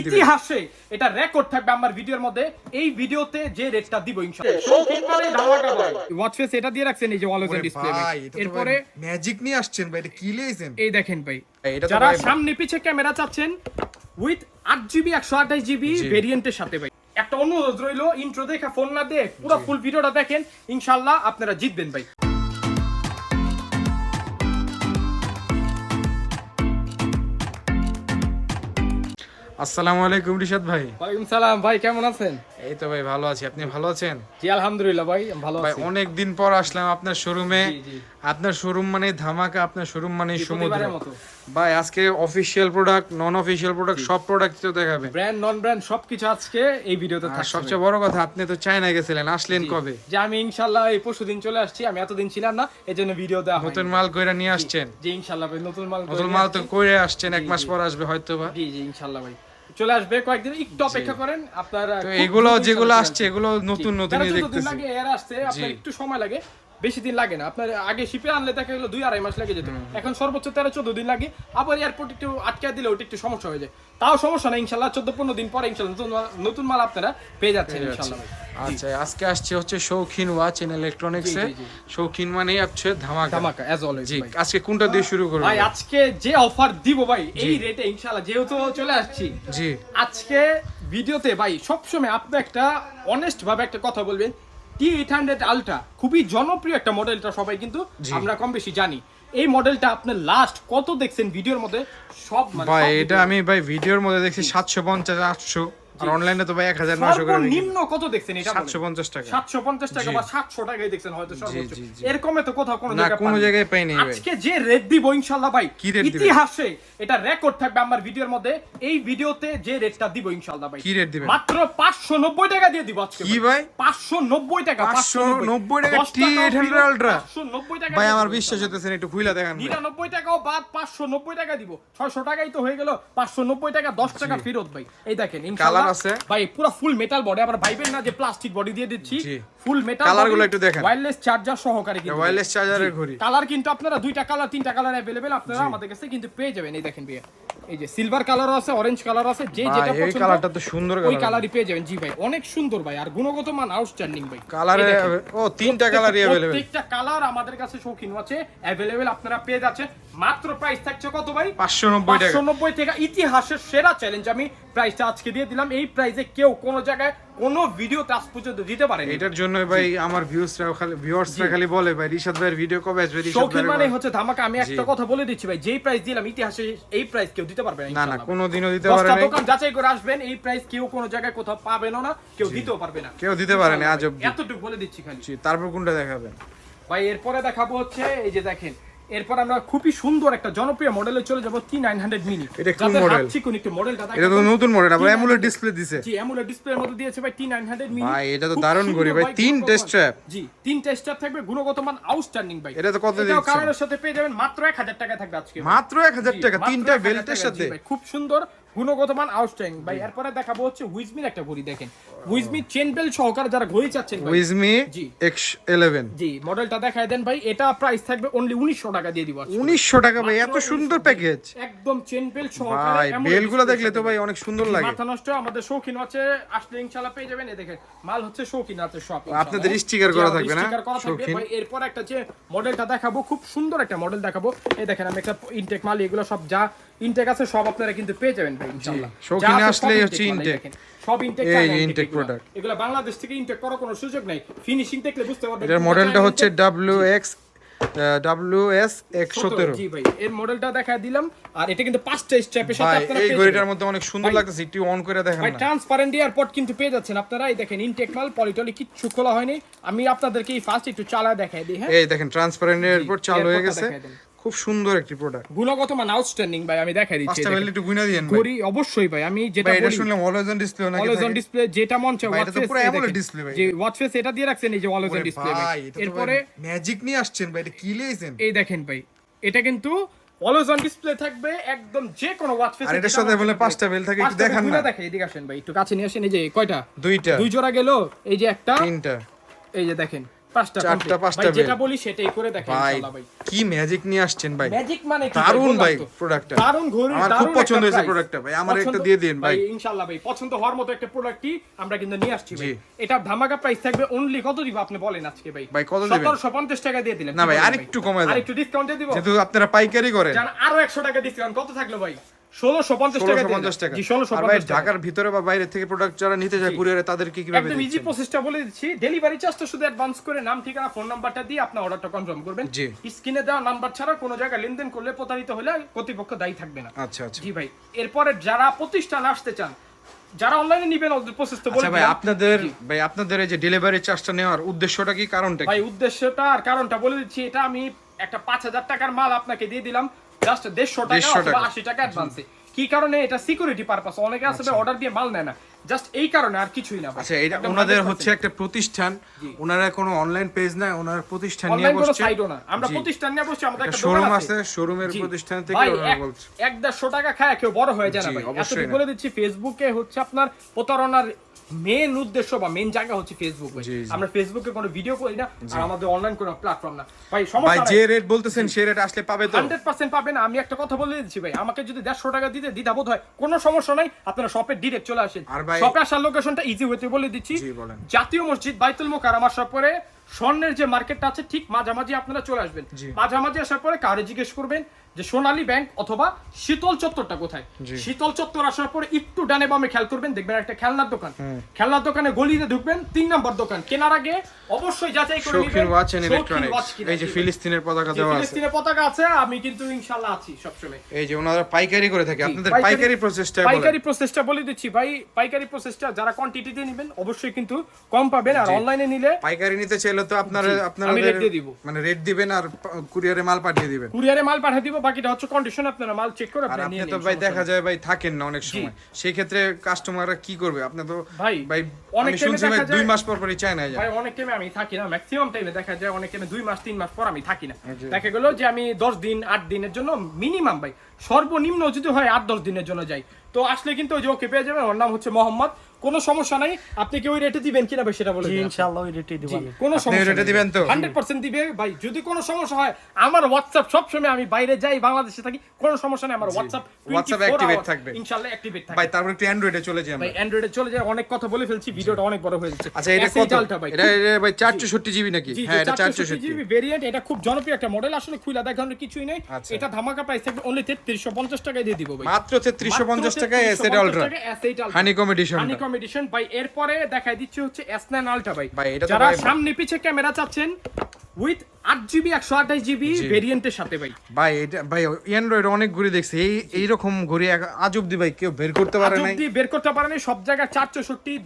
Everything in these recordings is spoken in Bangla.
ইতিহাসে এটা রেকর্ড থাকবে আমার ভিডিওর মধ্যে। এই ভিডিওতে যে রেটটা দিব ইনশাআল্লাহ শৌখিন মানে ধামাকা ভাই। ওয়াচ ফেস এটা দিয়ে রাখছেন এই যে অলওয়েজ ডিসপ্লে ভাই। এরপরে ম্যাজিক নিয়ে আসছেন ভাই, এটা কি লিয়েছেন? এই দেখেন ভাই, এটা তো যারা ভাই সামনে পিছে ক্যামেরা চাচ্ছেন উইথ 8GB 128GB ভেরিয়েন্টের সাথে ভাই, একটা অনুরোধ রইলো ইন্ট্রো দেখে ফোন না দিয়ে পুরো ফুল ভিডিওটা দেখেন, ইনশাআল্লাহ আপনারা জিতবেন ভাই। আসসালামু আলাইকুম রিশাদ ভাই। ওয়ালাইকুম সালাম ভাই, কেমন আছেন? এই তো ভাই ভালো আছি, আপনি ভালো আছেন? জি আলহামদুলিল্লাহ ভাই, আমি ভালো ভাই আছি। অনেক দিন পর আসলাম আপনার শোরুমে। জি। আপনার শোরুম মানে ধামাকা, আপনার শোরুম মানে সমুদ্র প্রতিবারের মতো। ভাই। আজকে অফিশিয়াল প্রোডাক্ট, নন অফিশিয়াল প্রোডাক্ট সব প্রোডাক্ট তো দেখাবেন, ব্র্যান্ড নন ব্র্যান্ড সবকিছু আজকে এই ভিডিওতে আর থাকছে। সবচেয়ে বড় কথা আপনি তো চায়না গেছিলেন, আসলেন কবে? যে আমি ইনশাআল্লাহ এই পরশুদিন চলে আসছি, আমি এতদিন ছিলাম না এজন্য ভিডিও দেওয়া হয়নি। নতুন মাল কইরা নিয়ে আসছেন? জি ইনশাআল্লাহ ভাই, নতুন মাল নতুন মাল তো কইরা আসছেন, এক মাস পর আসবে হয়তো বা। জি ইনশাআল্লাহ ভাই চলে আসবে, কয়েকদিন একটু অপেক্ষা করেন আপনারা। তো এগুলো যেগুলো আসছে এগুলো নতুন নতুনই দেখতেছি। লাগে এর আসছে, আপনার একটু সময় লাগে, বেশি দিন লাগে না। আপনার আগে শিপে আনলে দেখা গেলো 2-2.5 মাস লেগে যেত, এখন সর্বোচ্চ 13-14 দিন লাগে। আবার এয়ারপোর্ট একটু আটকে দিলে ওটা একটু সমস্যা হয়ে যায়, তাও সমস্যা না ইনশাআল্লাহ। 14-15 দিন পরে ইনশাআল্লাহ নতুন মাল আপনারা পেয়ে যাচ্ছেন ইনশাআল্লাহ ভাই। আচ্ছা, আজকে আসছে হচ্ছে শৌখিন ওয়াচ এন্ড ইলেকট্রনিক্স এ। শৌখিন মানেই হচ্ছে ধামাকা। ধামাকা অ্যাজ অলওয়েজ জি, ভাই। আজকে কোনটা দিয়ে শুরু করব ভাই আজকে যে অফার দিব ভাই এই রেটে ইনশাআল্লাহ, যেহেতু চলে আসছি জি আজকে ভিডিওতে ভাই, সবসময় আপনি একটা অনেস্ট ভাবে একটা কথা বলবেন। T800 আলট্রা খুবই জনপ্রিয় একটা মডেলটা, সবাই কিন্তু আমরা কম বেশি জানি। এই মডেলটা আপনি লাস্ট কত দেখছেন ভিডিওর মধ্যে? সব মানে ভাই সব এটা আমি ভাই ভিডিওর মধ্যে দেখছি 750 800, আর অনলাইনে তো ভাই 1900 করে বিক্রি। নিম্ন কত দেখছেন এটা? 750 টাকা, 750 টাকা বা 700 টাকায় দেখছেন হয়তো সর্বোচ্চ। জি, জি। এরকমে তো কোথাও কোনো না জায়গায় কোনো পাননি। জায়গায় পাইনি ভাই। আজকে যে রেট দিব ইনশাআল্লাহ ভাই, কি রেট দিবেন? ইতিহাসে এটা রেকর্ড থাকবে আমার ভিডিওর মধ্যে। এই ভিডিওতে যে রেটটা দিব ইনশাআল্লাহ ভাই, কি রেট দিবেন? মাত্র 590 টাকা দিয়ে দিব আজকে। কি ভাই? 590 টাকা, 590 টাকা T800 আলট্রা? 590 টাকা ভাই দিয়ে আমার দিব বিশ্বাস ইনশাআল্লাহ। হতেছে না, একটু খুইলা দেখান ভাই। 99 টাকাও বাদ 590 টাকা দিব। 600 টাকাই তো হয়ে গেল, 590 টাকা 10 টাকা ফেরত ভাই। এই দেখেন ইনশাআল্লাহ কালার আছে? ভাই পুরো ফুল মেটাল বডি, আবার ভাইবেন না যে প্লাস্টিক বডি দিয়ে দিচ্ছি। জি। ফুল মেটাল কালার গুলো একটু দেখেন। ওয়্যারলেস চার্জার সহকারে কিন্তু। ওয়্যারলেস চার্জারের ঘড়ি। কালার কিন্তু আপনারা দুইটা কালার, তিনটা কালার अवेलेबल আপনারা আমাদের কাছে কিন্তু পেয়ে যাবেন। এই দেখেন ভাই, এই যে সিলভার কালার আছে, অরেঞ্জ কালার আছে, যে যেটা ভাই, এই পছন্দ কালারটা তো সুন্দর ওই কালার। কালারই পেয়ে যাবেন। জি ভাই অনেক সুন্দর ভাই, আর গুণগত মান আউটস্ট্যান্ডিং ভাই। কালারে এই দেখেন, ও তিনটা কালারই अवेलेबल। প্রত্যেকটা কালার আমাদের কাছে শৌখিন আছে अवेलेबल, আপনারা পেয়ে যাচ্ছেন। মাত্র প্রাইস থাকছে কত ভাই? 590 টাকা। 590 টাকা। ইতিহাসের সেরা চ্যালেঞ্জ আমি প্রাইসটা আজকে দিয়ে দিলাম। এই প্রাইসে কেউ কোন জায়গায় কোন ভিডিও টাচ পর্যন্ত দিতে পারেনি। এটার জন্য ভাই আমার ভিউয়ার্সরা খালি বলে ভাই রিশাদ ভাইয়ের ভিডিও কবে আসবে, রিশাদ শৌখিন ভাইয়ের মানে হচ্ছে ধামাকা। আমি একটা কথা বলে দিচ্ছি ভাই, যেই প্রাইস দিলাম ইতিহাসে এই প্রাইস কেউ দিতে পারবে না না না ইনশাআল্লাহ। কোনোদিনও দিতে 10টা পারে না, দোকান যাচাই করে আসবেন, এই প্রাইস কেউ কোন জায়গায় কোথাও পাবেনও না, কেউ দিতেও পারবে না। কেউ দিতে পারে না আজ অব্দি। এতটুকু বলে দিচ্ছি খালি। জি, তারপর কোনটা দেখাবেন ভাই এরপরে দেখাবো হচ্ছে এই যে দেখেন, এরপর আমরা খুবই সুন্দর একটা জনপ্রিয় মডেলে চলে যাব, T900 মিনি। এটা কোন মডেল? চিকন একটু মডেলটা এটা তো নতুন মডেল, আবার অ্যামোলেড ডিসপ্লে দিছে। জি অ্যামোলেড ডিসপ্লের মধ্যে দিয়েছে ভাই T900 মিনি। ভাই এটা তো দারুণ ঘড়ি ভাই, 3 স্ট্র্যাপ। জি 3 স্ট্র্যাপ থাকবে, গুণগত মান আউটস্ট্যান্ডিং ভাই। এটা তো কত এটাও দিচ্ছেন? কালারের সাথে পেয়ে যাবেন মাত্র 1000 টাকা থাকবে আজকে। মাত্র 1000 টাকা, মাত্র তিনটা 1000 বেল্টের টাকা, সাথে। জি ভাই, খুব সুন্দর গুণগত মান আউটস্ট্যান্ডিং ভাই। এরপরে দেখাবো হচ্ছে উইজমির একটা ঘড়ি দেখেন, উইজমি চেন বেল্ট সহকারে যারা ঘড়ি চাচ্ছেন ভাই। উইজমি জি। X11। জি মডেলটা দেখায় দেন ভাই। এটা প্রাইস থাকবে অনলি 1900 টাকা দিয়ে দিব আজকে। 1900 টাকা ভাই, এত সুন্দর প্যাকেজ। একদম চেন বেল্ট সহকারে। ভাই AMOLED বেলগুলো display দেখলে তো সাথে। ভাই অনেক সুন্দর লাগে। মাথা নষ্ট, আমাদের শৌখিন আছে আসলে ইনশাআল্লাহ পেয়ে যাবেন। এই দেখেন মাল হচ্ছে শৌখিন আছে সব। আপনাদের sticker করা থাকবে না? স্টিকার করা থাকবে শৌখিন। ভাই। এরপর একটা যে মডেলটা দেখাবো, খুব সুন্দর একটা মডেল দেখাবো। এই দেখেন আমি একটা ইনটেক মাল, এগুলো সব যা ইনটেক আছে সব আপনারা কিন্তু পেয়ে যাবেন ভাই ইনশাআল্লাহ। শৌখিনে যা আছে আসলেই সব হচ্ছে intake মাল, এই intake। দেখেন, সব ইনটেক এই চায়না intake এগুলা। product। এগুলো বাংলাদেশ থেকে ইনটেক করার কোনো সুযোগ নাই। ফিনিশিং দেখলে বুঝতে পারবেন। এটার মডেলটা হচ্ছে WS X17। জি ভাই এর মডেলটা দেখায় দিলাম। আর এটা কিন্তু 5টা স্ট্র্যাপের সাথে ভাই আপনারা এই পেয়ে ঘড়িটার যাবেন। মধ্যে অনেক সুন্দর ভাই, লাগতেছে, একটু অন করে দেখেন ভাই না। ট্রান্সপারেন্ট এয়ারপোর্ট কিন্তু পেয়ে যাচ্ছেন আপনারা। এই দেখেন ইনটেক মাল, পলিটলি কিচ্ছু খোলা হয়নি। আমি আপনাদেরকে এই ফার্স্ট একটু চালায় দেখাই দিই। হ্যাঁ এই দেখেন ট্রান্সপারেন্ট এয়ারপোর্ট চালু হয়ে এয়ারপোর্টটা গেছে, দেখায় দেন। খুব সুন্দর একটি প্রোডাক্ট। গুণগত মান আউটস্ট্যান্ডিং ভাই, আমি দেখাই দিচ্ছি। পাঁচটা বেল একটু গুণা দিয়েন ভাই। ঘড়ি অবশ্যই ভাই, আমি যেটা ভাই এটা বলি শুনলাম অলওয়েজ অন ডিসপ্লে নাকি অলওয়েজ অন থাকে? ডিসপ্লে, যেটা মন চায় ভাই, ওয়াচ এটা তো ফেস পুরো AMOLED display ভাই। যে ওয়াচ ফেস এটা দিয়ে রাখছেন এই যে অলওয়েজ অন ওরে ডিসপ্লে ভাই। ভাই, এটা তো এরপরে ম্যাজিক নিয়ে আসছেন ভাই, এটা কি লিয়েছেন? এই দেখেন ভাই, এটা কিন্তু অলওয়েজ অন ডিসপ্লে থাকবে একদম, যে কোনো ওয়াচ ফেস। আর এটার সাথে বলে 5টা বেল থাকে, একটু দেখান না। দেখেন এদিকে আসেন ভাই, একটু কাছে নিয়ে আসেন। এই যে কয়টা? দুইটা, দুই জোড়া গেল, এই যে একটা, তিনটা। এই যে দেখেন পাঁচটা চারটা, পাঁচটা ভাই, বেল। যেটা বলি সেটাই করে দেখেন ভাই ইনশাআল্লাহ ভাই। কি ম্যাজিক নিয়ে আসছেন ভাই, ম্যাজিক মানে কি দারুণ বললাম ভাই তো। প্রোডাক্টটা, দারুণ ঘড়ি, আমার খুব দারুণ পছন্দ একটা হয়েছে price। প্রোডাক্টটা ভাই, আমার একটা পছন্দ- দিয়ে দিন ভাই। ইনশাআল্লাহ ভাই, পছন্দ হওয়ার মতো একটা প্রোডাক্টই আমরা কিন্তু নিয়ে আসছি ভাই। জি। এটা ধামাকা প্রাইস থাকবে অনলি কত দিব আপনি বলেন আজকে ভাই? ভাই, কত দিবেন? 1750 টাকা দিয়ে দিলাম। না কি ভাই, বলেন আরেকটু কমায় দেন। আরেকটু ডিসকাউন্ট দিয়ে দিব। যেহেতু আপনারা পাইকারি করেন, জান আরো 100 টাকা ডিসকাউন্ট কত থাকলো ভাই? 1650 টাকা দিয়ে 1650 দিলাম। টাকা। জি আর ভাই 1650 টাকা। ঢাকার ভিতরে বা বাইরে থেকে প্রোডাক্ট যারা নিতে যায় কুরিয়ারে, তাদেরকে কিভাবে একদম ইজি দিচ্ছেন? প্রসেসটা বলে দিচ্ছি। ডেলিভারি চার্জটা শুধু অ্যাডভান্স করে নাম ঠিকানা ফোন নাম্বারটা দিয়ে আপনার অর্ডারটা কনফার্ম করবেন। জি। স্ক্রিনে দেওয়া নাম্বার ছাড়া কোনো জায়গায় লেনদেন করলে প্রতারিত হলে কর্তৃপক্ষ দায়ী থাকবে না। আচ্ছা আচ্ছা। জি ভাই, এরপরে যারা প্রতিষ্ঠান আসতে চান, যারা অনলাইনে নিবেন ওদের প্রসেস তো বলে আচ্ছা ভাই, দিলাম। আপনাদের এই যে ডেলিভারি চার্জটা নেওয়ার উদ্দেশ্যটা কি, কারণটা কি? ভাই উদ্দেশ্যটা আর কারণটা বলে দিচ্ছি। এটা আমি একটা 5000 টাকার মাল আপনাকে দিয়ে দিলাম জাস্ট 150 টাকা 150 অথবা টাকা। 80 টাকা অ্যাডভান্সে। কি কারণে? এটা সিকিউরিটি পারপাস। অনেকে আসলে অর্ডার দিয়ে মাল নেয় না, জাস্ট এই কারণে, আর কিছুই না ভাই। আচ্ছা, এটা একদম ওনাদের 100% হচ্ছে একটা প্রতিষ্ঠান, জি। ওনারা কোনো অনলাইন পেজ নাই, ওনার প্রতিষ্ঠান নিয়ে অনলাইন কোনো বসছে, সাইটও না, আমরা জি। প্রতিষ্ঠান নিয়ে বসছি, আমাদের একটা শোরুম দোকান আছে, শোরুমের জি। প্রতিষ্ঠান থেকে ভাই, ওনারা বলছে। 150 টাকা খায় কেউ বড় হয়ে যায় না জি, ভাই। অবশ্যই এতটুকু না। বলে দিচ্ছি, ফেসবুকে হচ্ছে আপনার প্রতারণার মেন উদ্দেশ্য বা মেন জায়গা হচ্ছে ফেসবুক ভাই। জি, জি। আমরা ফেসবুকে কোনো ভিডিও করি না, আর আমাদের অনলাইন কোনো প্ল্যাটফর্ম না ভাই। ভাই সমস্যা যে নাই, রেট বলতেছেন সেই রেট আসলে পাবে তো? 100% পাবেন। আমি একটা কথা বলে দিচ্ছি ভাই, আমাকে যদি 150 টাকা দিতে দ্বিধাবোধ হয় কোনো সমস্যা নাই, আপনারা শপে ডিরেক্ট চলে আসেন। আর ভাই- শপে আসার লোকেশনটা ইজি হতে বলে দিচ্ছি। জি, বলেন। জাতীয় মসজিদ বাইতুল মোকাররমার পরে স্বর্ণের যে মার্কেটটা আছে ঠিক মাঝামাঝি আপনারা চলে আসবেন। জি। মাঝামাঝি আসার পরে কারে জিজ্ঞেস করবেন যে সোনালী ব্যাংক অথবা শীতল চত্বরটা কোথায়। জি। শীতল চত্বর আসার পরে একটু ডানে বামে খেয়াল করবেন, দেখবেন একটা খেলনার দোকান। খেলনার দোকানে গলিতে ঢুকবেন, 3 নম্বর দোকান। কেনার আগে অবশ্যই যাচাই করে শৌখিন নেবেন ওয়াচ এন্ড শৌখিন ইলেকট্রনিক্স, watch কিনা। এই যে ফিলিস্তিনের পতাকা যে দেওয়া আছে, ফিলিস্তিনের পতাকা আছে, আমি কিন্তু ইনশাআল্লাহ আছি সবসময়। এই যে ওনারা পাইকারি করে থাকে, আপনাদের পাইকারি প্রসেসটা পাইকারি প্রসেসটা বলে দিচ্ছি ভাই। পাইকারি প্রসেসটা যারা কোয়ান্টিটিতে নেবেন অবশ্যই কিন্তু কম পাবেন, আর অনলাইনে নিলে পাইকারি নিতে চাইলে তো আপনারা আমি rate দিয়ে দিব। মানে রেট দিবেন আর কুরিয়ারে মাল পাঠিয়ে দিবেন। কুরিয়ারে মাল পাঠিয়ে দিব, বাকিটা হচ্ছে কন্ডিশন, আপনারা মাল চেক করে আর আপনি আপনি নিয়ে তো নিন। ভাই দেখা যায় ভাই থাকেন না অনেক সময়, সেই ক্ষেত্রে কাস্টমাররা কি করবে? আপনি তো ভাই, ভাই অনেক আমি time এ শুনছি ভাই দেখা 2 যায়- মাস পর পরই চায় না যায়। ভাই অনেক টাইমে আমি থাকি না, ম্যাক্সিমাম টাইমে দেখা যায় অনেক টাইমে 2 মাস 3 মাস পর আমি থাকি না। জি। দেখা গেল যে আমি 10 দিন 8 দিনের জন্য মিনিমাম ভাই, সর্বনিম্ন যদি হয় 8-10 দিনের জন্য যাই, তো আসলে কিন্তু ওই যে ওকে পেয়ে যাবেন। ওর নাম হচ্ছে মোহাম্মদ। কোনো সমস্যা নাই, আপনি কি ওই রেটে দিবেন কিনা ভাই সেটা বলে জি, দিন। ইনশাআল্লাহ ওই রেটেই দিব আমি। কোনো আপনি সমস্যা রেটে নেই। দিবেন তো? 100% দিবে ভাই। যদি কোনো সমস্যা হয়, আমার হোয়াটসঅ্যাপ সবসময়, আমি বাইরে যাই বাংলাদেশে থাকি, কোনো সমস্যা নেই, আমার হোয়াটসঅ্যাপ activate থাকবে। ইনশাআল্লাহ অ্যাক্টিভেট থাকবে ভাই তারপর একটু অ্যান্ড্রয়েডে চলে যাই আমরা। ভাই। অ্যান্ড্রয়েডে চলে যায়, অনেক কথা বলে ফেলছি, ভিডিওটা অনেক বড় হয়ে যাচ্ছে। আচ্ছা, এটা S8 কত? Ultra ভাই, এটা ভাই 464 জিবি নাকি? জি, হ্যাঁ, এটা 464 464 জিবি ভেরিয়েন্ট। এটা খুব জনপ্রিয় একটা মডেল, আসলে খুইলা দেখানোর কিছুই নেই। আচ্ছা। এটা ধামাকা প্রাইস থাকবে অনলি 3350 টাকায় দিয়ে দিব ভাই। মাত্র 3350 টাকায় S8 Ultra honeycomb edition. Honeycomb edition ভাই। এরপরে দেখাই দিচ্ছি হচ্ছে S9 Ultra ভাই। ভাই, এটা তো যারা ভাই- সামনে পিছে ক্যামেরা চাচ্ছেন উইথ 8GB 128GB ভেরিয়েন্টের সাথে ভাই। ভাই এটা ভাই অ্যান্ড্রয়েড অনেক ঘড়ি দেখছি, এই রকম ঘড়ি আজ অব্দি ভাই কেউ বের করতে পারে নাই। যদি বের করতে পারেন সব জায়গায় 464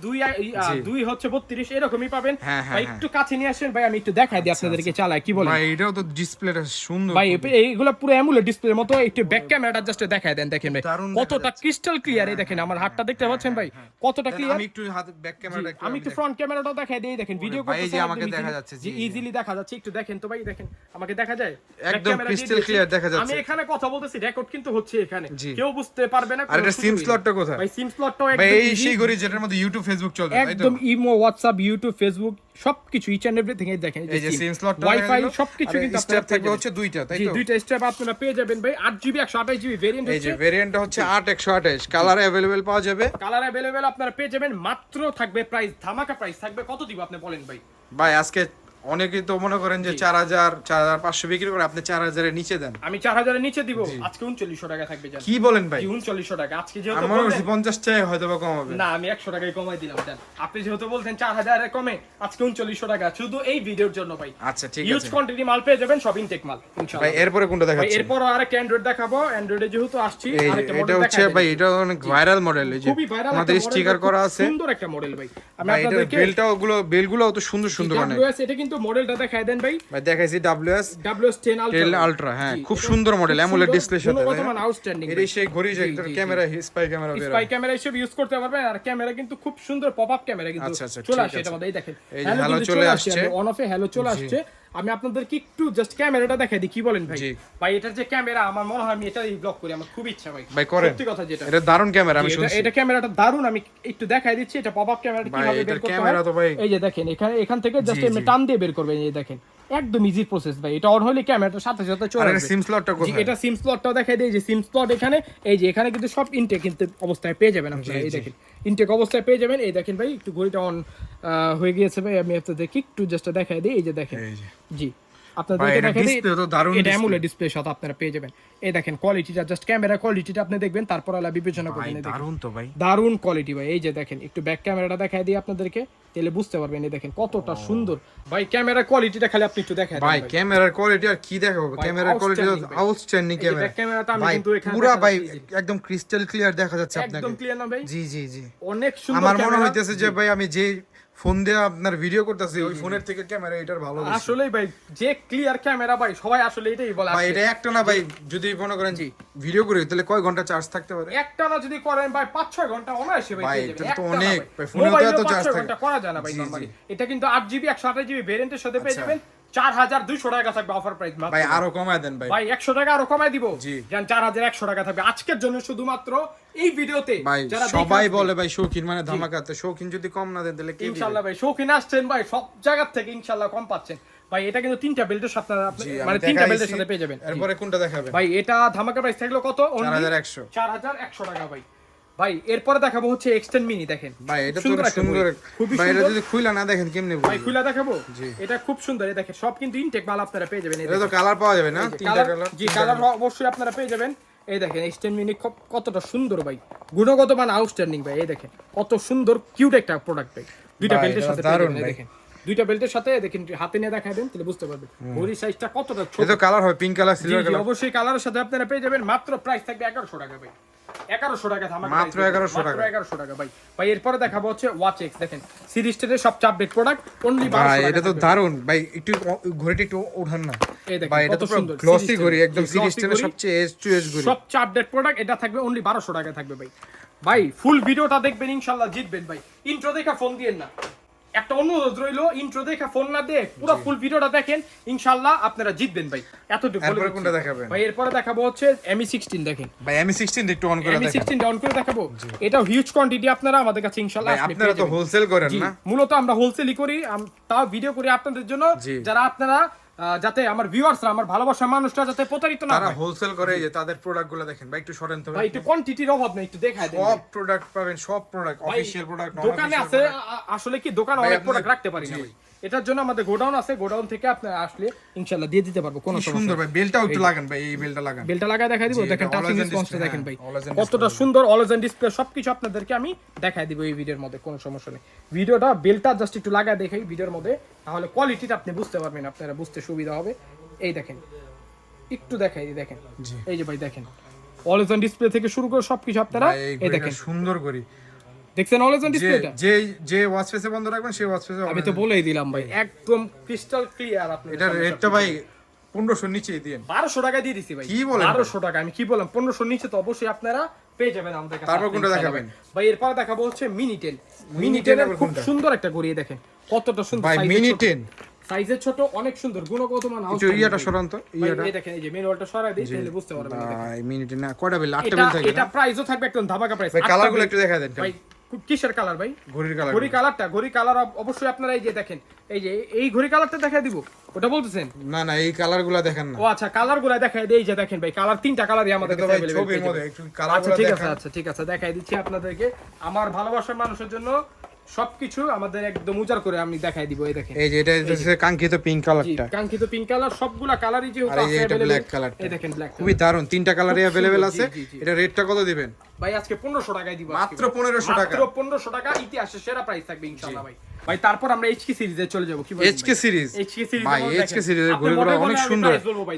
2 হচ্ছে 32 এরকমই পাবেন হ্যাঁ, হ্যাঁ, ভাই। হ্যাঁ। একটু কাছে নিয়ে আসেন ভাই, আমি একটু দেখাই দিই আপনাদেরকে চালায় কি বলেন ভাই এটাও তো ডিসপ্লেটা সুন্দর ভাই। এইগুলো পুরো অ্যামুলেট ডিসপ্লের মতো। একটু ব্যাক ক্যামেরাটা জাস্ট দেখায় দেন, দেখেন ভাই দারুণ দেখা কতটা ক্রিস্টাল ক্লিয়ার। এই দেখেন আমার হাতটা দেখতে পাচ্ছেন ভাই, কতটা ক্লিয়ার। আমি একটু হাত ব্যাক ক্যামেরাটা আমি একটু ফ্রন্ট ক্যামেরাটাও দেখাই দিই, দেখেন ভিডিও ভাই, এই করতেছে যে আমাকে দেখা যাচ্ছে, জি, জি। ইজিলি দেখা যাচ্ছে। একটু দেখেন তো ভাই, দেখেন আমাকে দেখা যায় Back একদম camera দিয়ে crystal দিয়েছি। clear দেখা যাচ্ছে। আমি এখানে কথা বলতেছি, রেকর্ড কিন্তু হচ্ছে এখানে, জি। কেউ বুঝতে পারবে না। আর কোনো এটা সিম সুযোগই স্লটটা নেই। কোথায়? ভাই সিম স্লটটাও ভাই একদম এই easy, সেই ঘড়ি যেটার মধ্যে ইউটিউব ফেসবুক চলবে, তাই তো? একদম ইমো হোয়াটসঅ্যাপ ইউটিউব ফেসবুক সবকিছু ইচ এন্ড এভরিথিং এই দেখেন। এই যে সিম স্লটটা ওয়াইফাই সবকিছু কিন্তু স্টেপ আপনারা থাকবে পেয়ে হচ্ছে যাবেন। দুইটা, তাই জি, তো? দুইটা স্টেপ আপনারা পেয়ে যাবেন ভাই। 8GB 128GB ভেরিয়েন্ট এই যে হচ্ছে। ভেরিয়েন্টটা হচ্ছে 8128, কালার अवेलेबल পাওয়া যাবে। কালার अवेलेबल আপনারা পেয়ে যাবেন। মাত্র থাকবে প্রাইস, ধামাকা প্রাইস থাকবে। কত দিব আপনি বলেন ভাই? ভাই আজকে অনেকেই তো মনে করেন যে 4000 4500 বিক্রি করে, আপনি 4000 এর নিচে দেন। আমি 4000 এর নিচে দিব। আজকে 3900 টাকা থাকবে জান। কি বলেন ভাই? জি 3900 টাকা আজকে যেহেতু আমার বললেন- 50 টাকা হয়তো বা কম হবে। না, আমি 100 টাকায় কমাই দিলাম জান। আপনি যেহেতু বলতেন 4000 এর কমে, আজকে 3900 টাকা শুধু এই ভিডিওর জন্য ভাই। আচ্ছা ঠিক ইউজ আছে কোয়ান্টিটি মাল পেয়ে যাবেন, সব ইনটেক মাল ভাই। ইনশাআল্লাহ। এরপরে কোনটা ভাই দেখাচ্ছেন? এরপর আরেকটা অ্যান্ড্রয়েড দেখাবো। অ্যান্ড্রয়েডে যেহেতু আসছি এই যে আরেকটা এটা মডেল হচ্ছে ভাই, এটা অনেক ভাইরাল মডেল, এই যে খুবই ভাইরাল আমাদের স্টিকার করা আছে। সুন্দর একটা মডেল ভাই। আমি ভাই এটার আপনাদেরকে বেলগুলো তো সুন্দর সুন্দর অনেক। WS এটা কিন্তু মডেলটা দেখায় দেন ভাই। ভাই দেখাইছি WS WS10 10 Ultra, হ্যাঁ খুব সুন্দর মডেল, অ্যামোলেড ডিসপ্লের সাথে। গুণগত মান আউটস্ট্যান্ডিং। এর সেই ঘড়ি যে ক্যামেরা স্পাই ক্যামেরা বের স্পাই হয়। ক্যামেরা হিসেবে ইউজ করতে পারবেন। আর ক্যামেরা কিন্তু খুব সুন্দর পপ আপ ক্যামেরা কিন্তু আচ্ছা, আচ্ছা, চলে ঠিক আসে আছে। এটার মধ্যে। এই দেখেন এই যে hello চলে আসছে। অন অফে হ্যালো চলে আসছে। আমি আপনাদেরকে একটু জাস্ট ক্যামেরাটা দেখাই দিই, কি বলেন ভাই? জি। ভাই এটার যে ক্যামেরা আমার মনে হয় আমি এটাই ব্লগ করি, আমার খুব ইচ্ছা ভাই। ভাই করেন। সত্যি কথা যেটা, এটা দারুণ ক্যামেরা, আমি এটা শুনছি এটা ক্যামেরাটা দারুণ, আমি একটু দেখাই দিচ্ছি। এটা পপ আপ ক্যামেরাটা ভাই, কিভাবে এটার বের করতে ক্যামেরা তো ভাই- হয়, এই যে দেখেন এখান থেকে জাস্ট জি, এমনি জি। টান দিয়ে বের করবেন, এই যে দেখেন একদম ইজি প্রসেস ভাই। এটা অন হলে ক্যামেরাটার সাথে সাথে চলে আর আসবে। সিম স্লটটা জি, কোথায়? এটা সিম স্লটটাও দেখাই দেই, যে সিম স্লট এখানে, এই যে এখানে কিন্তু সব ইনটেক কিন্তু অবস্থায় পেয়ে যাবেন আপনারা, এই দেখেন ইনটেক অবস্থায় পেয়ে যাবেন। এই দেখেন ভাই একটু ঘড়িটা অন হয়ে গিয়েছে ভাই, আমি আপনাদেরকে একটু জাস্ট দেখাই দিই, এই যে দেখেন। এই যে জি ভাই, আপনাদেরকে এটা দেখাই দিই, display তো দারুণ এটা display। অ্যামোলেড ডিসপ্লের সাথে আপনারা পেয়ে যাবেন। এই দেখেন কোয়ালিটিটা, জাস্ট ক্যামেরা কোয়ালিটিটা আপনি দেখবেন, তারপর আলা বিবেচনা ভাই করবেন। এই দেখেন দারুণ তো ভাই। দারুণ কোয়ালিটি ভাই। এই যে দেখেন একটু ব্যাক ক্যামেরাটা দেখাই দিই আপনাদেরকে, তাহলে বুঝতে পারবেন। এই দেখেন কতটা সুন্দর ভাই, ক্যামেরা কোয়ালিটিটা খালি আপনি একটু দেখাই ভাই ক্যামেরার কোয়ালিটি আর কি দেখাবো, ক্যামেরার কোয়ালিটি outstanding ভাই। আউটস্ট্যান্ডিং এই যে ক্যামেরা back camera-টা আমি ভাই, কিন্তু এখানে পুরা দেখাচ্ছি, ভাই জি। একদম ক্রিস্টাল ক্লিয়ার দেখা যাচ্ছে আপনাকে। একদম ক্লিয়ার না ভাই, জি জি জি, অনেক সুন্দর আমার মনে ক্যামেরা। হইতেছে যে ভাই আমি যে ফোন দিয়ে আপনার ভিডিও করতেছি ওই ফোনের থেকে ক্যামেরা এটার ভালো বেশি। আসলেই ভাই যে ক্লিয়ার ক্যামেরা ভাই, সবাই আসলে এটাই বলে। ভাই এটা একটা না ভাই, যদি মনে করেন ভিডিও করি তাহলে কয় ঘন্টা চার্জ থাকতে পারে? একটা না যদি করেন ভাই 5-6 ঘন্টা অনায়াসে ভাই ভাই, পেয়ে এটা যাবেন। তো একটা না অনেক, ভাই। ভাই, ফোনেও তো মোবাইলেও এত charge 5-6 থাকে। ঘন্টা করা যায় না ভাই জি, নরমালি। জি। এটা কিন্তু 8GB 128GB ভেরিয়েন্টের সাথে পেয়ে আচ্ছা। যাবেন 4200 টাকা থাকবে অফার প্রাইস মাত্র। ভাই আরো কমায় দেন ভাই। ভাই 100 টাকা আরো কমায় দিব, জি। জান 4100 টাকা থাকবে আজকের জন্য শুধুমাত্র এই ভিডিওতে। ভাই যারা সবাই দেখে বলে ভাই শৌখিন মানে ধামাকাতে, শৌখিন যদি কম না দেন তাহলে কে দিবে? ইনশাআল্লাহ ভাই শৌখিন আসছেন ভাই, সব জায়গা থেকে ইনশাআল্লাহ কম পাচ্ছেন ভাই। এটা কিন্তু তিনটা বেল্টের সাথে জি, আমি মানে তিনটা দেখাইছি। বেল্টের সাথে পেয়ে যাবেন। জি। এরপরে কোনটা দেখাবেন? ভাই এটা ধামাকা প্রাইস থাকলো কত? Only 4100 4100 টাকা ভাই। ভাই এরপরে দেখাবো হচ্ছে এক্সটেন্ড মিনি, দেখেন ভাই এটা তো একটা সুন্দর, ঘড়ি। খুবই ভাই এটা সুন্দর যদি খুইলা না দেখেন কেমনে ভাই, বুঝবেন? খুলে দেখাবো। জি। এটা খুব সুন্দর, এই দেখেন সব কিন্তু ইনটেক মাল আপনারা পেয়ে যাবেন। এই এটা তো দেখেন। কালার পাওয়া যাবে না? এই যে তিনটা colour- কালার। জি কালার অবশ্যই আপনারা পেয়ে যাবেন। এই দেখেন এক্সটেন্ড মিনি কতটা সুন্দর ভাই, গুণগত মান আউটস্ট্যান্ডিং ভাই। এই দেখেন কত সুন্দর কিউট একটা প্রোডাক্ট ভাই, দুইটা ভাই, বেল্টের এটা সাথে পেয়ে দারুণ যাবেন। এই ভাই। দেখেন দুইটা বেল্টের সাথে, দেখেন হাতে নিয়ে দেখাই দেন তাহলে বুঝতে পারবেন ঘড়ির সাইজটা কতটা ছোট। এটা তো কালার হয় পিঙ্ক কালার, জি, সিলভার জি, কালার। অবশ্যই কালারের সাথে আপনারা পেয়ে যাবেন। মাত্র প্রাইস থাকবে 1100 টাকা ভাই, 1100 টাকা ধামাকা মাত্র price 1100 মাত্র টাকা। 1100 টাকা ভাই। ভাই এরপরে দেখাবো হচ্ছে ওয়াচ এক্স, দেখেন সিরিজ টের সবচেয়ে আপডেট প্রোডাক্ট, অনলি 1200 ভাই টাকা এটা তো থাকবে। দারুণ ভাই, একটু ঘড়িটা একটু ওঠান না এই দেখেন ভাই, এটা কত তো পুরো সুন্দর গ্লসি series ঘড়ি, টেনের। একদম জি, সিরিজ glossy টেনের ঘড়ি, সবচেয়ে এজ টু এজ ঘড়ি। সবচেয়ে আপডেট প্রোডাক্ট। এটা থাকবে অনলি 1200 টাকা থাকবে ভাই। ভাই ফুল ভিডিওটা দেখবেন, ইনশাআল্লাহ জিতবেন ভাই। ইন্ট্রো দেখে ফোন দিয়েন না, একটা অনুরোধ রইলো, ইন্ট্রো দেখে ফোন না দিয়ে পুরো ফুল ভিডিওটা দেখেন, ইনশাআল্লাহ আপনারা জিতবেন ভাই। এতটুকু বলে এরপরে দিচ্ছি। কোনটা দেখাবেন? ভাই এরপরে দেখাবো হচ্ছে Mi 16, দেখেন ভাই আমি 16 একটু অন করে Mi দেখেন। 16 ডাউন করে দেখাবো। এটা হিউজ কোয়ান্টিটি আপনারা আমাদের কাছে ইনশাআল্লাহ ভাই আপনি আপনারা পেয়ে তো যাবেন। হোলসেল করেন জি, না? মূলত আমরা হোলসেলই করি, তাও ভিডিও করি আপনাদের জন্য, জি। যারা আপনারা যাতে আমার ভিউয়ার্সরা, আমার ভালোবাসার মানুষরা যাতে প্রতারিত না তারা হয়। হোলসেল করে, এই যে তাদের প্রোডাক্টগুলো দেখেন ভাই, একটু সরেন তো ভাই ভাই। একটু কোয়ান্টিটির অভাব নেই, একটু দেখায় দেন সব ভাই। প্রোডাক্ট পাবেন, সব প্রোডাক্ট, ভাই, অফিশিয়াল প্রোডাক্ট, দোকানে আছে আসলে কি দোকান ভাই, অনেক আপনি- প্রোডাক্ট রাখতে পারি না জি। ভাই। এটার জন্য আমাদের গোডাউন আছে, গোডাউন থেকে আপনারা আসলে ইনশাআল্লাহ দিয়ে দিতে পারবো, কোনো কি সমস্যা সুন্দর নেই। ভাই, বেলটাও একটু লাগান ভাই, এই বেলটা লাগান। বেলটা লাগায় দেখাই দিব, জি, দেখেন এটা টাচিং All-Asian রেসপন্সটা display, দেখেন ভাই, হ্যাঁ, All-Asian কতটা display। সুন্দর অল ডিসপ্লে, সবকিছু আপনাদেরকে আমি দেখাই দিব এই ভিডিওর মধ্যে, কোনো সমস্যা নেই। ভিডিওটা বেলটা জাস্ট একটু লাগায় দেখাই ভিডিওর মধ্যে, তাহলে কোয়ালিটিটা আপনি বুঝতে পারবেন, আপনারা বুঝতে সুবিধা হবে। এই দেখেন একটু দেখাই দিই, দেখেন জি। এই যে ভাই দেখেন অল ডিসপ্লে থেকে শুরু করে সবকিছু আপনারা ভাই, এই এই ঘড়িটা দেখেন সুন্দর করি। দেখছেন অল যে ডিসপ্লেটা। যে যে ওয়াচ ফেসে বন্ধ রাখবেন সেই ওয়াচ ফেসে আমি তো বলেই দিলাম ভাই, একদম ক্রিস্টাল ক্লিয়ার। আপনি এটা রেটটা ভাই 1500 নিচেই দিয়েন। 1200 টাকা দিয়ে দিছি ভাই। কি বলেন? 1200 টাকা আমি কি বললাম, 1500 নিচে তো অবশ্যই আপনারা পেয়ে যাবেন আমাদের কাছে। তারপর কোনটা ইনশাআল্লাহ দেখাবেন? ভাই এরপর দেখাবো হচ্ছে মিনি 10। Mini মিনি 10 10 এর আবার খুব কোনটা? সুন্দর একটা ঘড়ি, দেখেন কতটা সুন্দর ভাই size এর মিনি ছোট। 10 সাইজের ছোট, অনেক সুন্দর, গুণগত মান একটু outstanding ইয়াটা ভাই। সরান তো, ভাই, ইয়াটা। এই দেখেন এই যে ম্যানুয়ালটা সরাই দিই তাহলে বুঝতে পারবেন। এই দেখেন। ভাই মিনি 10 না, কয়টা বেল? 8টা এটা বেল থাকে এটা না? প্রাইসও থাকবে একদম ধামাকা প্রাইস। ভাই কালারগুলো একটু দেখায় দেন। ভাই কিসের কালার ভাই? ঘড়ির কালার। ঘড়ি কালারটা, ঘড়ি কালার অবশ্যই আপনারা এই যে দেখেন, এই যে এই ঘড়ি কালারটা দেখাই দিব, ওটা বলতেছেন? না না, এই কালারগুলো দেখেন না। ও আচ্ছা, কালার গুলা দেখাই দেই, যে দেখেন ভাই কালার তিনটা কালারই আমাদের এটা তো কাছে ভাই available ছবির পেয়ে মধ্যে যাবেন। একটু আচ্ছা কালারগুলো ঠিক আছে, দেখান। আচ্ছা ঠিক আছে, দেখাই দিচ্ছি আপনাদেরকে। আমার ভালোবাসার মানুষের জন্য সবকিছু আমাদের একদম উজাড় করে আমি দেখাই দিব। এই দেখেন এই যে এটা হচ্ছে কাঙ্ক্ষিত পিঙ্ক জি, কালারটা। কাঙ্ক্ষিত পিঙ্ক কালার, সবগুলা কালারই যে আর এই যে এটা ব্ল্যাক কালারটা। এই দেখেন ব্ল্যাক খুবই দারুণ, তিনটা কালারই খুব अवेलेबल সুন্দর, আছে। জি, জি, জি। এটা রেটটা কত দিবেন? ভাই আজকে 1500 টাকায় দিব, মাত্র 1500 টাকা। মাত্র 1500 টাকা, ইতিহাসের সেরা প্রাইস থাকবে ইনশাআল্লাহ ভাই। ভাই তারপর আমরা এইচকে সিরিজে চলে যাব, কি বলেন? HK series. এইচকে সিরিজ ভাই এইচকে সিরিজের ঘড়িগুলো অনেক সুন্দর।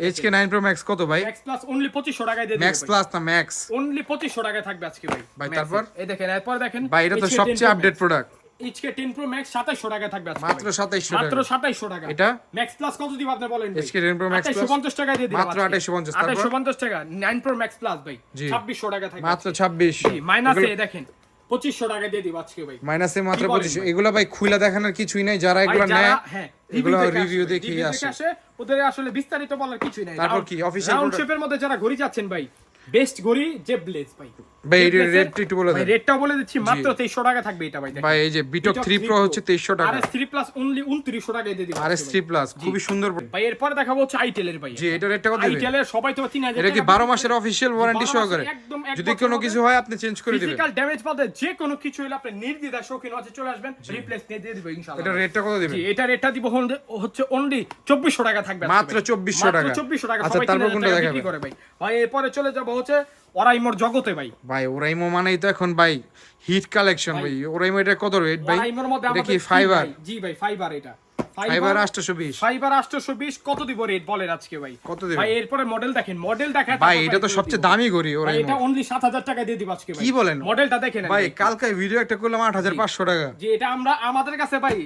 এইচকে 9 প্রো ম্যাক্স কত ভাই? ম্যাক্স প্লাস অনলি 2500 টাকায় দিয়ে দিই ম্যাক্স প্লাস না ম্যাক্স? অনলি 2500 টাকায় থাকবে আজকে ভাই। ভাই, Max তারপর? এই দেখেন, এরপর দেখেন ভাই এটা তো HK10 সবচেয়ে Pro update Max। Product. HK 10 Pro Max 2700 টাকায় থাকবে আজকে মাত্র ভাই। 2700 মাত্র টাকা। 2700 টাকা। এটা? ম্যাক্স প্লাস কত দিব আপনি বলেন ভাই? HK 10 Pro Max Plus? 2850 টাকায় দিয়ে দিলাম মাত্র 2850, তারপর? 2850 টাকা। 9 Pro Max Plus ভাই জি। 2600 টাকা থাকবে মাত্র আজকে। 2600। জি, মাইনাসে দেখেন 2500 টাকা দিয়ে দিব আজকে ভাই। মাইনাসে মাত্র কি বলেন 2500। ভাই? এগুলা ভাই খুইলা দেখানোর কিছুই নাই, যারা ভাই এগুলা যারা- নেয় হ্যাঁ, এগুলো review রিভিউ দেখে দেখে আসে, আসে। ওদের আসলে বিস্তারিত বলার কিছুই নাই। তারপর কি official রাউন্ড product? শেপের মধ্যে যারা ঘড়ি যাচ্ছেন ভাই, বেস্ট ঘড়ি জেবলেস ভাই। ভাই এর জেবলেসের- রেটটা একটু বলে ভাই দেন। রেটটাও বলে দিচ্ছি, মাত্র 2300 টাকা থাকবে এটা ভাই। দেখেন। ভাই এই যে বিটক 3 প্রো হচ্ছে 2300 টাকা, RS3 প্লাস অনলি 2900 টাকায় দিয়ে দিব আজকে RS3 ভাই। প্লাস খুবই সুন্দর। ভাই এরপরে দেখাবো হচ্ছে আইটেলের ভাই। জি এটা রেটটা কত দিবেন? আইটেলের সবাই তো 3000 এটা কি টাকা 12 মাসের অফিশিয়াল ওয়ারেন্টি 12 সহকারে? মাসের একদম এক যদি বছর কোনো হবে। কিছু হয় আপনি চেঞ্জ করে দিবেন। ফিজিক্যাল ড্যামেজ পাবে, যে কোনো কিছু হলে আপনি নির্দ্বিধায় শৌখিন আছে চলে আসবেন, রিপ্লেস দিয়ে দিয়ে দিব ইনশাআল্লাহ। এটা রেটটা কত দিবেন? জি এটা রেটটা দিব হচ্ছে অনলি 2400 টাকা থাকবে আজকে মাত্র ভাই। 2400 টাকা। মাত্র 2400 টাকা। আচ্ছা, সবাই তারপর 3000 কোনটা টাকা দেখাবেন? বিক্রি করে ভাই। ভাই এরপরে চলে যাব হচ্ছে ওরাইমোর জগতে ভাই। ভাই ওরাইমো মানেই তো এখন ভাই হিট কালেকশন ভাই। ওরাইমো এটা কত রেট ভাই? ওরাইমোর মধ্যে এটা কি আমাদের ফাইবার? ভাই? জি ভাই ফাইবার এটা। ফাইবার 820। ফাইবার 820 কত দিব রেট বলেন আজকে ভাই? কত দিবেন? ভাই এরপরে মডেল দেখেন, মডেল দেখা ভাই এটা তো সবচেয়ে দামি ঘড়ি ভাই ওরাইমো। এটা অনলি 7000 টাকা দিয়ে দিব আজকে ভাই। কি বলেন? মডেলটা দেখেন ভাই কালকে ভিডিও একটা করলাম 8500 টাকা। যে এটা আমরা আমাদের কাছে ভাই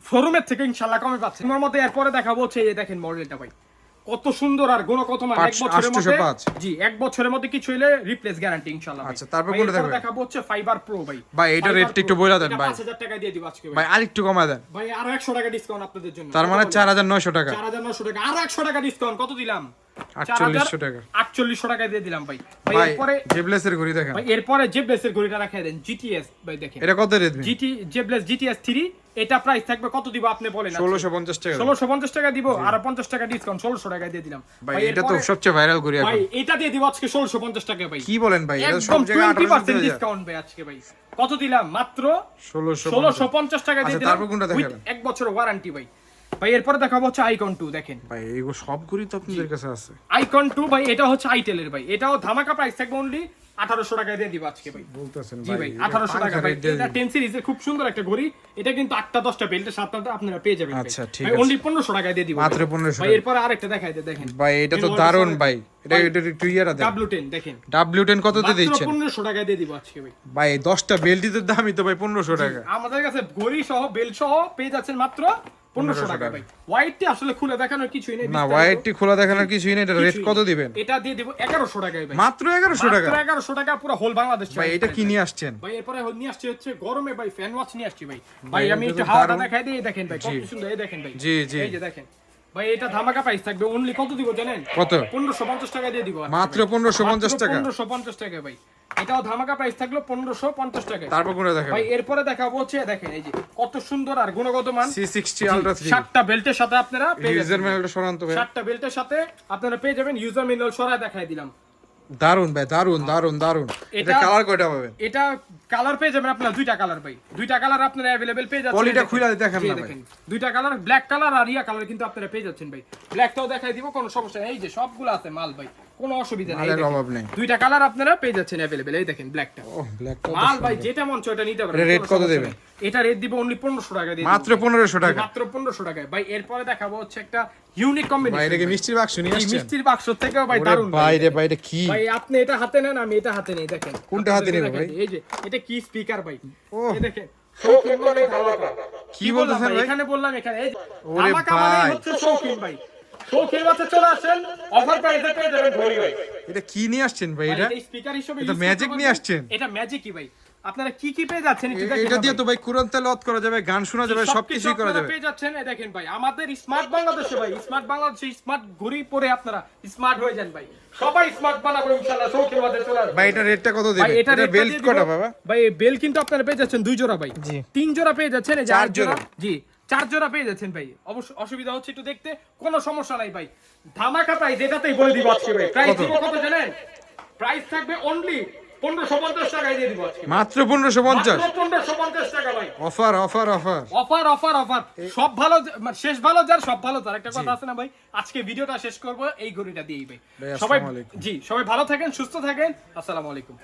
শোরুমের থেকে ইনশাআল্লাহ কমে পাচ্ছি। তোমার মধ্যে এরপরে দেখাবো হচ্ছে এই দেখেন মডেলটা ভাই, কত সুন্দর আর গুণগত মান। এক বছরের মধ্যে 805 জি এক বছরের মধ্যে কিছু হলে রিপ্লেস গ্যারান্টি ইনশাআল্লাহ। আচ্ছা, তারপর কোনটা দেখাবেন? দেখাবো হচ্ছে ফাইবার প্রো ভাই। ভাই এটা Fiber রেটটা একটু Pro, বলে দেন এটা ভাই। 5000 টাকা দিয়ে দিব আজকে ভাই ভাই। আরেকটু কমায় দেন। ভাই আরো 100 টাকা ডিসকাউন্ট আপনাদের জন্য। তার মানে 4900 টাকা। 4900 টাকা আরো 100 টাকা ডিসকাউন্ট, কত দিলাম? 4800 টাকা। 4800 টাকা দিয়ে দিলাম ভাই। ভাই ভাই এরপরে জেবলেসের ঘড়ি দেখেন। ভাই এরপরে জেবলেসের ঘড়িটা রাখিয়ে দেন জিটিএস ভাই দেখেন। এটা কত রেট ভাই? জেবলেস জিটিএস 3 এটা প্রাইস থাকবে কত দিব আপনি বলেন? 1650 টাকা। 1650 টাকা দিব আর 50 টাকা ডিসকাউন্ট 1600 টাকা দিয়ে দিলাম ভাই এটা তো সবচেয়ে ভাইরাল ঘড়ি ভাই এখন। এটা দিয়ে দিব আজকে 1650 টাকা ভাই। কি বলেন ভাই? এটা সব একদম জায়গায় 20% 1800 ডিসকাউন্ট ভাই আজকে ভাই। কত দিলাম? মাত্র 1650 1650 টাকা দিয়ে আচ্ছা, দিলাম। তারপর কোনটা দেখাবেন? এক বছরের ওয়ারেন্টি ভাই। ভাই এরপরে দেখাবো হচ্ছে আইকন 2 দেখেন। ভাই এগুলো সব ঘড়ি তো আপনাদের কাছে আছে। আইকন 2 ভাই এটা হচ্ছে আইটেলের ভাই। এটাও ধামাকা প্রাইস থাকবে অনলি 1800 টাকা দিয়ে দিব আজকে ভাই। বলতেছেন জি ভাই এটা 1800 টাকা পাঙ্খা ভাই। rate দিয়ে এটা দিন। 10 সিরিজের খুব সুন্দর একটা ঘড়ি। এটা কিন্তু 8টা 10টা বেল্টের সাথে আপনারা পেয়ে যাবেন ভাই। আচ্ছা, ঠিক ভাই আছে। অনলি 1500 টাকা দিয়ে দিব মাত্র 1500 ভাই। টাকা। এরপর আরেকটা দেখাই দে দেখেন। ভাই এটা তো দারুণ ভাই। এটা এটা একটু ইয়ারা দেন। W10 দেখেন। W10 কত দিয়ে মাত্র দিচ্ছেন? 1500 টাকা দিয়ে দিব আজকে ভাই। ভাই 10টা বেল্টিদের দামই তো ভাই 1500 টাকা। আমাদের কাছে ঘড়ি সহ বেল্ট সহ পেয়ে যাচ্ছেন মাত্র 1500 টাকা ভাই। হোয়াইটটি আসলে খুলে দেখানোর কিছুই নেই। না ওয়াইটটি খোলা দেখানোর কিছুই নেই। এটা রেট কত দিবেন? এটা দিয়ে দিব 1100 টাকায় ভাই। মাত্র 1100 টাকা। মাত্র 1100 টাকা পুরো হোল বাংলাদেশ। ভাই এটা কি নিয়ে আসছেন? ভাই এরপরে নিয়ে আসছে হচ্ছে গরমে ভাই ফ্যান ওয়াচ নিয়ে আসছি ভাই। ভাই, ভাই আমি এটা একটু তো হাওয়াটা দারুণ। দেখাই দিই, এই দেখেন ভাই কত জি। সুন্দর, এই দেখেন ভাই। জি, জি। এই যে দেখেন ভাই, এটা ধামাকা প্রাইস থাকবে অনলি কত দিব জানেন? কত? 1550 টাকা দিয়ে দিব আজকে মাত্র ভাই। 1550 টাকা। 1550 টাকা ভাই। এটাও ধামাকা প্রাইস থাকলো 1550 টাকা। তারপর কোনটা দেখাবেন? ভাই এরপরে দেখাবো হচ্ছে দেখেন এই যে কত সুন্দর আর গুণগত মান। C60 Ultra 3 7টা বেল্টের সাথে আপনারা পেয়ে ইউজার যাবেন। ম্যানুয়ালটা সরান্ত ভাই। 7টা বেল্টের সাথে আপনারা পেয়ে যাবেন। ইউজার ম্যানুয়াল সরায় দেখাই দিলাম। দারুন ভাই, দারুন দারুন দারুন। এটা এটা- কালার কয়টা পাবেন? এটা কালার পেয়ে যাবেন আপনারা দুইটা কালার ভাই। দুইটা কালার আপনারা अवेलेबल পেয়ে যাচ্ছেন। পলিটা দেখেন। খুলে দেখেন জি, না ভাই। দেখেন। দুইটা কালার ব্ল্যাক কালার আর ইয়া কালার কিন্তু আপনারা পেয়ে যাচ্ছেন ভাই। ব্ল্যাকটাও দেখাই দিব, কোনো সমস্যা নেই। এই যে সবগুলো আছে মাল ভাই, কোনো অসুবিধা নেই। এই মালের দেখেন। অভাব নেই। দুইটা কালার আপনারা পেয়ে যাচ্ছেন अवेलेबल। এই দেখেন ব্ল্যাকটা। ওহ ব্ল্যাক কত মাল ভাই সুন্দর। যেটা মন চায় ওটা নিতে পারেন। এটা rate কোনো কত সমস্যা দেবেন? নেই। এটা রেট দিব অনলি 1500 টাকা দিয়ে। মাত্র 1500 টাকা। মাত্র 1500 টাকায় ভাই। এরপরে দেখাবো হচ্ছে একটা ইউনিক ভাই কম্বিনেশন। এটা কি মিষ্টির বাক্স নিয়ে আসছেন? মিষ্টির বাক্স থেকেও ভাই ওরে দারুণ ভাই রে ভাই, এটা কি? ভাই আপনি এটা হাতে নেন, আমি এটা হাতে নেই। দেখেন কোনটা হাতে নিব ভাই? এই যে এটা কি স্পিকার ভাই। ওহ। এই দেখেন শৌখিন মানে ধামাকা। কি বলতেছেন ভাই? এখানে বললাম এখানে এই যে ওরে ধামাকা মানে ভাই। হচ্ছে শৌখিন ভাই। শৌখিন বাচ্চা চলে আসেন, অফার প্রাইসে পেয়ে যাবেন ঘড়ি ভাই। এটা কি নিয়ে আসছেন ভাই? ভাই, এটা এটা স্পিকার হিসেবে এটা use ম্যাজিক করতে নিয়ে পারবেন। আসছেন? এটা ম্যাজিকই ভাই। আপনারা কি কি পেয়ে যাচ্ছেন একটু দেখেন। এটা না দিয়ে ভাই। তো ভাই কুরআন তেলাওয়াত করা যাবে, গান শোনা যাবে, সবকিছুই করা আপনারা যাবে। পেয়ে যাচ্ছেন। এই দেখেন ভাই, আমাদের স্মার্ট বাংলাদেশে ভাই, স্মার্ট বাংলাদেশে স্মার্ট ঘড়ি পরে আপনারা স্মার্ট হয়ে যান ভাই। সবাই স্মার্ট বানাবো ইনশাআল্লাহ। শৌখিন বাদে চলে আসবে ভাই এটা রেটটা কত দিবেন? ভাই। এটা এটা বেল্ট কটা বাবা? ভাই বেল কিন্তু আপনারা পেয়ে যাচ্ছেন 2 জোড়া ভাই। জি। 3 জোড়া পেয়ে যাচ্ছেন। এই যে 4 8 জোড়া। জোড়া। জি 4 জোড়া পেয়ে যাচ্ছেন ভাই। অবশ্য অসুবিধা হচ্ছে একটু দেখতে, কোনো সমস্যা নাই ভাই। ধামাকা প্রাইস এটাতেই বলে দিব আজকে ভাই। প্রাইস দিব কত জানেন? প্রাইস থাকবে অনলি 1550 টাকায় দিয়ে দিব আজকে। মাত্র 1550। মাত্র 1550 টাকা ভাই। Offer offer offer. Offer offer offer. সব ভালো মানে শেষ ভালো যার সব ভালো তার। একটা কথা আছে না ভাই, আজকে ভিডিওটা শেষ করব এই ঘড়িটা দিয়েই ভাই। ভাই, সবাই আসসালামু আলাইকুম। জি সবাই ভালো থাকেন, সুস্থ থাকেন। আসসালামু আলাইকুম।